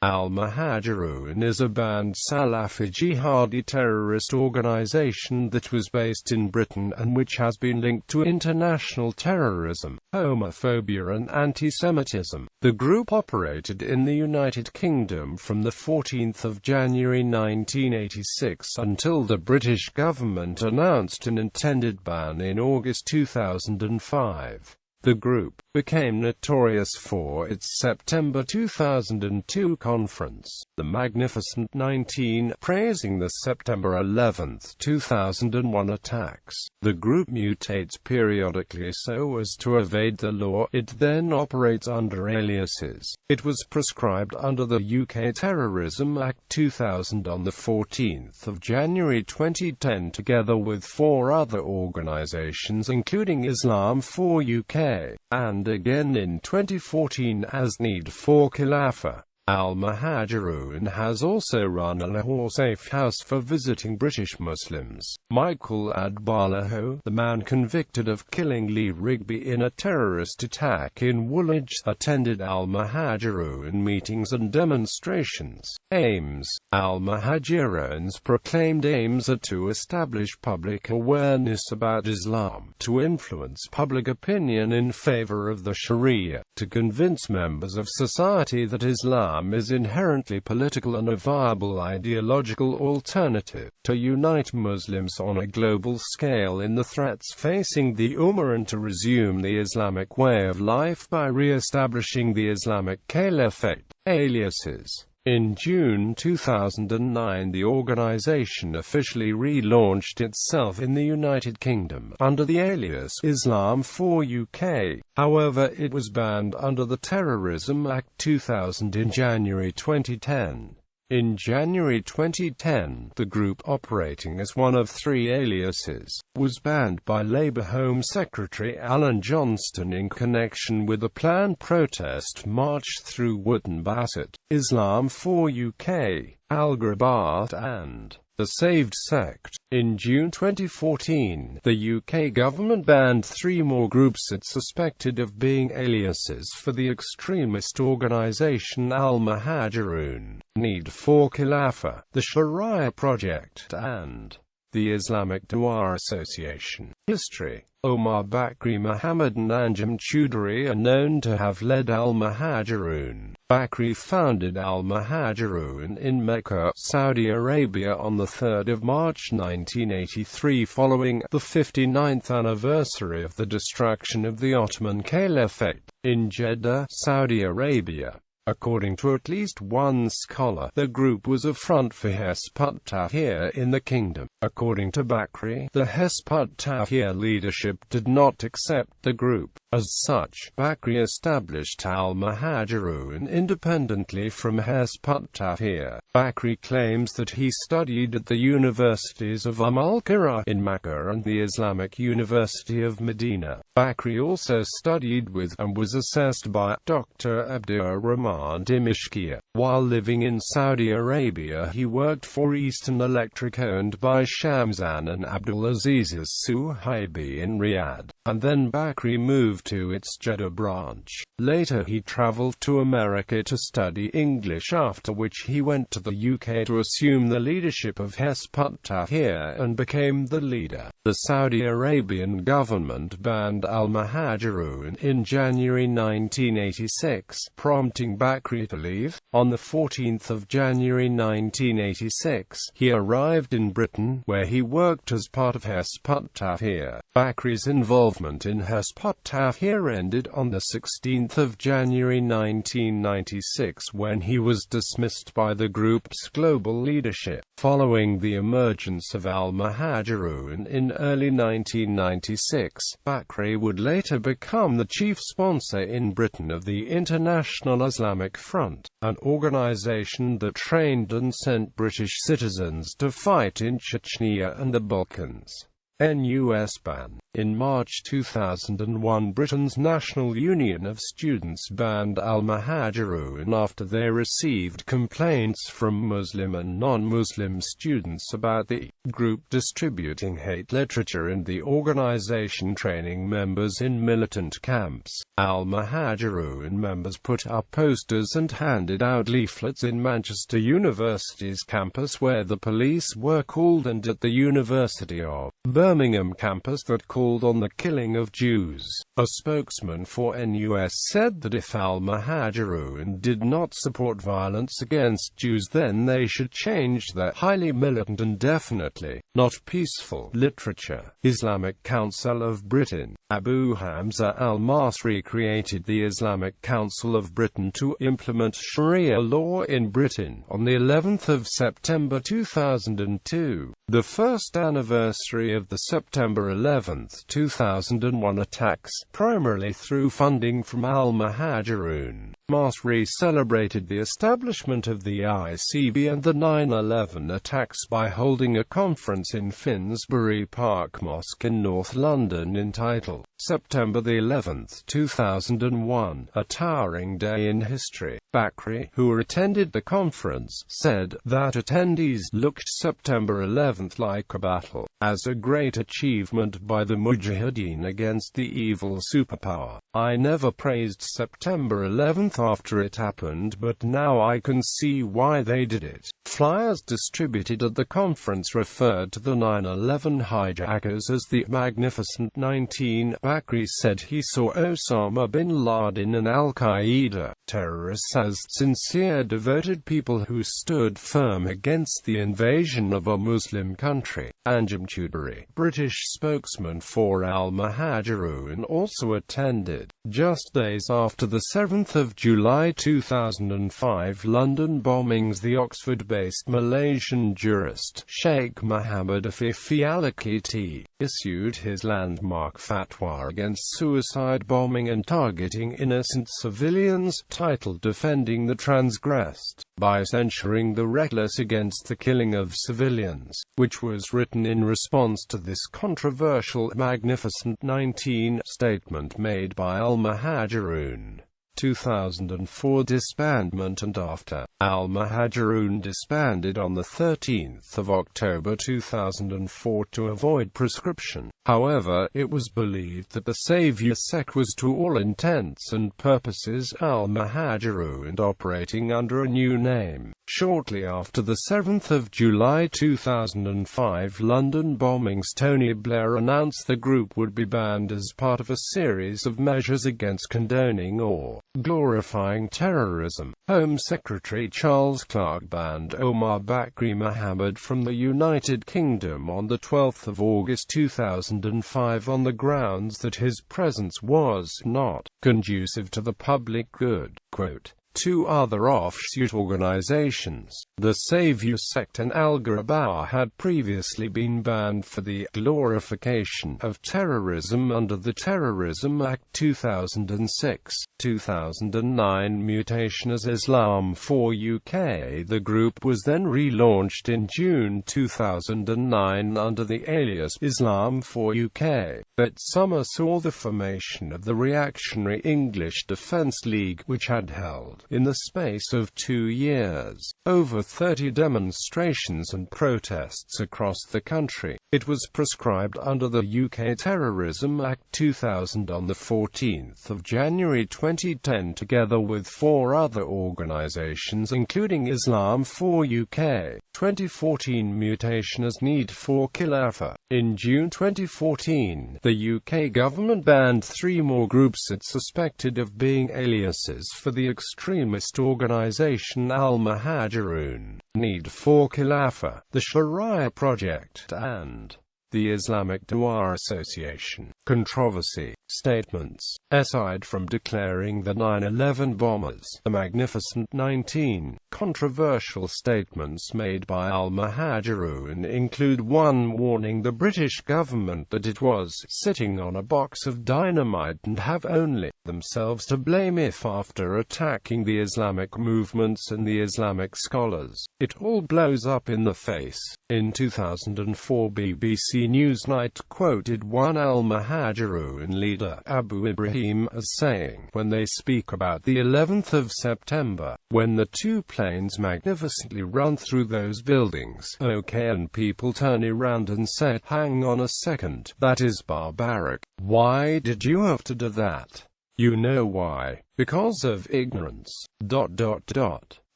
Al-Muhajiroun is a banned Salafi jihadi terrorist organization that was based in Britain and which has been linked to international terrorism, homophobia and antisemitism. The group operated in the United Kingdom from the 14th of January 1986 until the British government announced an intended ban in August 2005. The group became notorious for its September 2002 conference, The Magnificent 19, praising the September 11, 2001 attacks. The group mutates periodically so as to evade the law. It then operates under aliases. It was proscribed under the UK Terrorism Act 2000 on the 14th of January 2010 together with 4 other organisations including Islam for UK, and again in 2014 as Need for Khilafah. Al-Muhajiroun has also run a Lahore safe house for visiting British Muslims. Michael Adbalaho, the man convicted of killing Lee Rigby in a terrorist attack in Woolwich, attended Al-Muhajiroun meetings and demonstrations. Aims: Al-Muhajiroun's proclaimed aims are to establish public awareness about Islam, to influence public opinion in favor of the Sharia, to convince members of society that Islam is inherently political and a viable ideological alternative, to unite Muslims on a global scale in the threats facing the Ummah and to resume the Islamic way of life by re-establishing the Islamic Caliphate. Aliases. In June 2009 the organization officially relaunched itself in the United Kingdom, under the alias Islam for UK. However, it was banned under the Terrorism Act 2000 in January 2010. In January 2010, the group, operating as one of 3 aliases, was banned by Labour Home Secretary Alan Johnston in connection with a planned protest march through Wootton Bassett. Islam for UK, Al-Grabat and The Saved Sect. In June 2014, the UK government banned 3 more groups it suspected of being aliases for the extremist organisation Al-Muhajiroun, Need for Khilafah, the Sharia Project, and the Islamic Dawah Association. History. Omar Bakri Muhammad and Anjem Choudhury are known to have led Al-Muhajiroun. Bakri founded Al-Muhajiroun in Mecca, Saudi Arabia on 3 March 1983 following the 59th anniversary of the destruction of the Ottoman Caliphate in Jeddah, Saudi Arabia. According to at least one scholar, the group was a front for Hizb ut-Tahrir in the kingdom. According to Bakri, the Hizb ut-Tahrir leadership did not accept the group. As such, Bakri established Al-Muhajiroun independently from Hizb ut-Tahrir. Bakri claims that he studied at the universities of Al-Qura in Mecca and the Islamic University of Medina. Bakri also studied with, and was assessed by, Dr. Abdur Rahman Dimishkiya. While living in Saudi Arabia he worked for Eastern Electric owned by Shamsan and Abdulaziz Suhaibi in Riyadh, and then Bakri moved to its Jeddah branch. Later he traveled to America to study English, after which he went to the UK to assume the leadership of Hizb ut-Tahrir and became the leader. The Saudi Arabian government banned Al-Muhajiroun in January 1986, prompting Bakri to leave. On the 14th of January 1986, he arrived in Britain, where he worked as part of Hizb ut-Tahrir. Bakri's involvement in Hizb ut-Tahrir ended on the 16th of January 1996 when he was dismissed by the group's global leadership. Following the emergence of Al-Muhajiroun in early 1996, Bakri would later become the chief sponsor in Britain of the International Islamic Front, an organization that trained and sent British citizens to fight in Chechnya and the Balkans. NUS ban. In March 2001, Britain's National Union of Students banned Al-Muhajiroun after they received complaints from Muslim and non-Muslim students about the group distributing hate literature and the organization training members in militant camps. Al-Muhajiroun members put up posters and handed out leaflets in Manchester University's campus where the police were called, and at the University of Birmingham campus that called on the killing of Jews. A spokesman for NUS said that if Al-Muhajiroun did not support violence against Jews, then they should change their highly militant and definitely not peaceful literature. Islamic Council of Britain. Abu Hamza al-Masri created the Islamic Council of Britain to implement Sharia law in Britain on the 11th of September 2002. The first anniversary of the September 11, 2001 attacks, primarily through funding from Al-Muhajiroun. Masri celebrated the establishment of the ICB and the 9/11 attacks by holding a conference in Finsbury Park Mosque in North London entitled September the 11th, 2001, a towering day in history. Bakri, who attended the conference, said that attendees looked September 11th like a battle, as a great achievement by the Mujahideen against the evil superpower. I never praised September 11th after it happened, but now I can see why they did it. Flyers distributed at the conference referred to the 9/11 hijackers as the Magnificent 19. Bakri said he saw Osama bin Laden and Al-Qaeda terrorists as sincere, devoted people who stood firm against the invasion of a Muslim country. Anjem Choudhury, British spokesman for Al-Muhajiroun, also attended. Just days after the 7th of July 2005 London bombings, the Oxford-based Malaysian jurist Sheikh Muhammad Afifi Al-Akiti issued his landmark fatwa against suicide bombing and targeting innocent civilians, titled Defending the Transgressed, by censuring the reckless against the killing of civilians, which was written in response to this controversial Magnificent 19 statement made by Al-Muhajiroun. 2004 disbandment. And after Al-Muhajiroun disbanded on the 13th of October 2004 to avoid proscription. However, it was believed that the Savior sect was to all intents and purposes Al-Muhajiroun operating under a new name. Shortly after the 7th of July 2005 London bombings, Tony Blair announced the group would be banned as part of a series of measures against condoning or glorifying terrorism. Home Secretary Charles Clarke banned Omar Bakri Mohammed from the United Kingdom on the 12th of August 2005 on the grounds that his presence was not conducive to the public good. Quote, two other offshoot organizations, the Savior Sect and Al-Ghuraba, had previously been banned for the glorification of terrorism under the Terrorism Act 2006. 2009 mutation as Islam for UK. The group was then relaunched in June 2009 under the alias Islam for UK. That summer saw the formation of the reactionary English Defence League, which had held, in the space of 2 years, over 30 demonstrations and protests across the country. It was proscribed under the UK Terrorism Act 2000 on the 14th of January 2010 together with 4 other organisations including Islam for UK. 2014 mutation as Need for Khilafah. In June 2014, the UK government banned 3 more groups it suspected of being aliases for the extremist organisation Al-Muhajiroun, Need for Khilafah, the Sharia Project, and the Islamic Dawah Association. Controversy. Statements. Aside from declaring the 9/11 bombers the Magnificent 19, controversial statements made by Al-Muhajiroun include one warning the British government that it was sitting on a box of dynamite and have only themselves to blame if, after attacking the Islamic movements and the Islamic scholars, it all blows up in the face. In 2004, BBC Newsnight quoted one Al-Muhajiroun leader, Abu Ibrahim, as saying, "When they speak about the 11th of September, when the two planes magnificently run through those buildings, okay, and people turn around and say, hang on a second, that is barbaric. Why did you have to do that? You know why. Because of ignorance.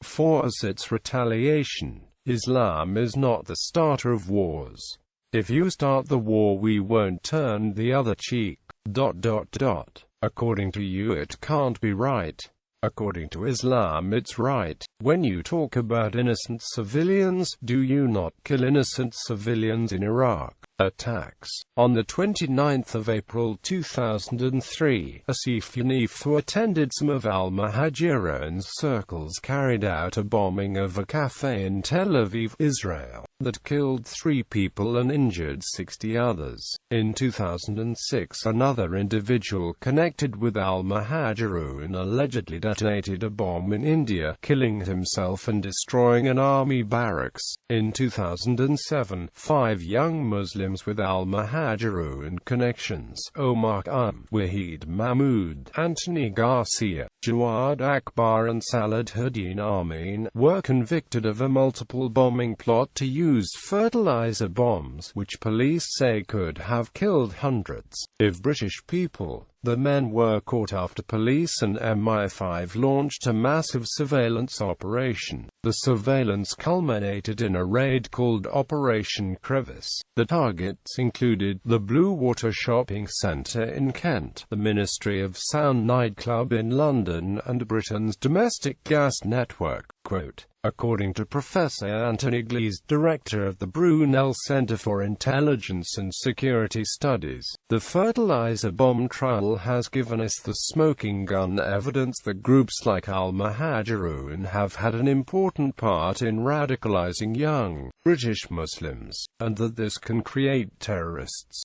For as its retaliation, Islam is not the starter of wars. If you start the war, we won't turn the other cheek. According to you, it can't be right. According to Islam, it's right. When you talk about innocent civilians, do you not kill innocent civilians in Iraq?" Attacks. On the 29th of April 2003, Asif Yanif, who attended some of Al-Muhajiroun's circles, carried out a bombing of a cafe in Tel Aviv, Israel, that killed 3 people and injured 60 others. In 2006, another individual connected with Al-Muhajiroun allegedly detonated a bomb in India, killing himself and destroying an army barracks. In 2007, 5 young Muslims with Al-Muhajiroun connections, Omar Wahid Mahmoud, Anthony Garcia, Jawad Akbar and Salahuddin Amin, were convicted of a multiple bombing plot to use fertilizer bombs, which police say could have killed hundreds of British people. The men were caught after police and MI5 launched a massive surveillance operation. The surveillance culminated in a raid called Operation Crevice. The targets included the Blue Water Shopping Centre in Kent, the Ministry of Sound nightclub in London, and Britain's domestic gas network. Quote, according to Professor Anthony Glees, director of the Brunel Centre for Intelligence and Security Studies, the fertilizer bomb trial has given us the smoking gun evidence that groups like Al-Muhajiroun have had an important part in radicalizing young British Muslims, and that this can create terrorists.